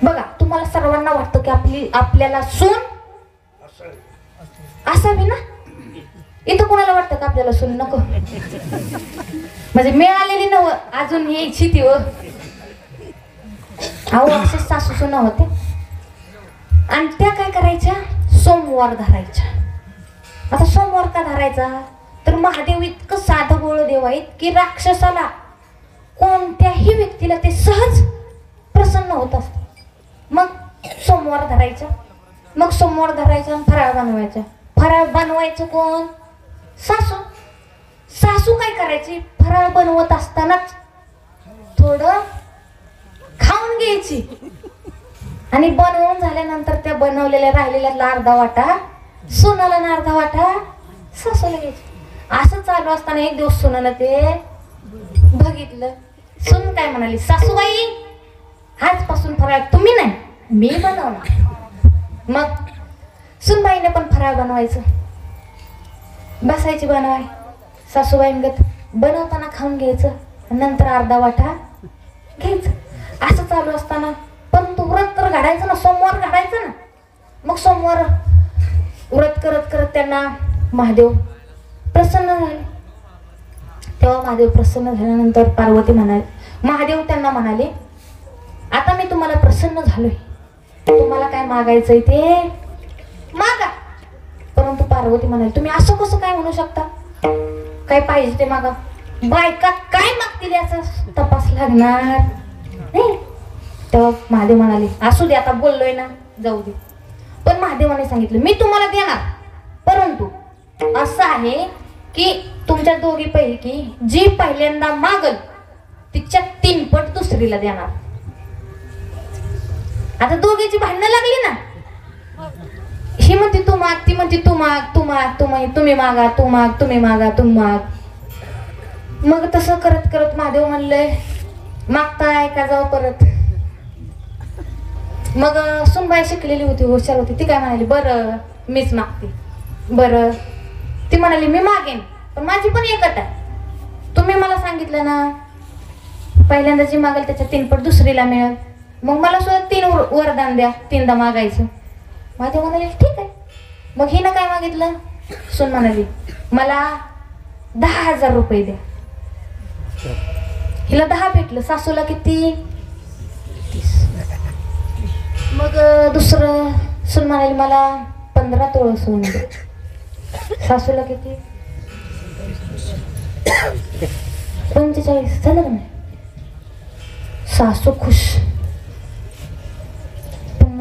बघा तुम्हाला सर्वांना वाटतं की आपल्याला सून असावी ना. इथं कोणाला वाटतं का आपल्याला सून नको? म्हणजे मिळालेली नव अजून यायची ती. अहो असे सासू सुना होते आणि त्या काय करायच्या, सोमवार धरायच्या. आता सोमवार का धरायचा, तर महादेव इतकं साधं बोळ देव आहेत की राक्षसाला कोणत्याही व्यक्तीला ते सहज प्रसन्न होत असत. मग सोमवार धरायचा, मग सोमवार धरायचा आणि फराळ बनवायचा. फराळ बनवायचं कोण? सासू. सासू काय करायची, फराळ बनवत असतानाच थोडं खाऊन घ्यायची आणि बनवून झाल्यानंतर त्या बनवलेल्या राहिलेल्या अर्धा वाटा सुनाला आणि अर्धा वाटा सासूला घ्यायची. असं चालू असताना एक दिवस सुनानं ते बघितलं. सून काय म्हणाली, सासूबाई आजपासून फराळ तुम्ही नाही मी बनवणार. मग सुनबाईने पण फराळ बनवायचं, बसायची बनवाय. सासूबाईंगत बनवताना खाऊन घ्यायचं, नंतर अर्धा वाटा घ्यायचं. असं चालू असताना परंतु व्रत तर घडायचं ना, सोमवार घडायचं ना. मग सोमवार व्रत करत करत त्यांना महादेव प्रसन्न झाले. तेव्हा महादेव प्रसन्न झाल्यानंतर पार्वती म्हणाले, महादेव त्यांना म्हणाले, आता मी तुम्हाला प्रसन्न झालोय, तुम्हाला काय मागायचंय ते मागा. परंतु पार्वती म्हणाली, तुम्ही असं कसं काय म्हणू शकता, काय पाहिजे ते मागा. बायका काय मागतील याचा तपास लागणार नाही. तेव्हा महादेव म्हणाले, असू दे आता बोललोय ना, जाऊ दे. पण महादेवाने सांगितलं, मी तुम्हाला देणार, परंतु असं आहे की तुमच्या दोघी पैकी जी पहिल्यांदा मागल तिच्या 3 पट दुसरीला देणार. आता दोघीची भांडणं लागली ना, ही म्हणते तू माग, ती म्हणते तू माग, तू माग, तुम्ही मागा, तू माग, तुम्ही मागा, तू माग. मग तसं करत करत महादेव म्हणलंय, मागताय का जाऊ परत. मग सुनबाई शिकलेली होती, हुशार होती, ती काय म्हणाली, बरं मीच मागते. बरं ती म्हणाली, मी मागेन पण माझी पण एकट आहे. तुम्ही मला सांगितलं ना पहिल्यांदा जी मागेल त्याच्या 3 पट दुसरीला मिळेल, मग मला सुद्धा 3 वरदान द्या, 3दा मागायचं. महादेव म्हणाले ठीक आहे. मग हिनं काय मागितलं, सुन म्हणाली, मला 10,000 रुपये द्या. हिला 10 भेटलं, सासूला किती 30. मग दुसरं सुन म्हणाली, मला 15 तोळं सोनं द्या. सासूला किती 45 झालं का नाही. सासू खुश.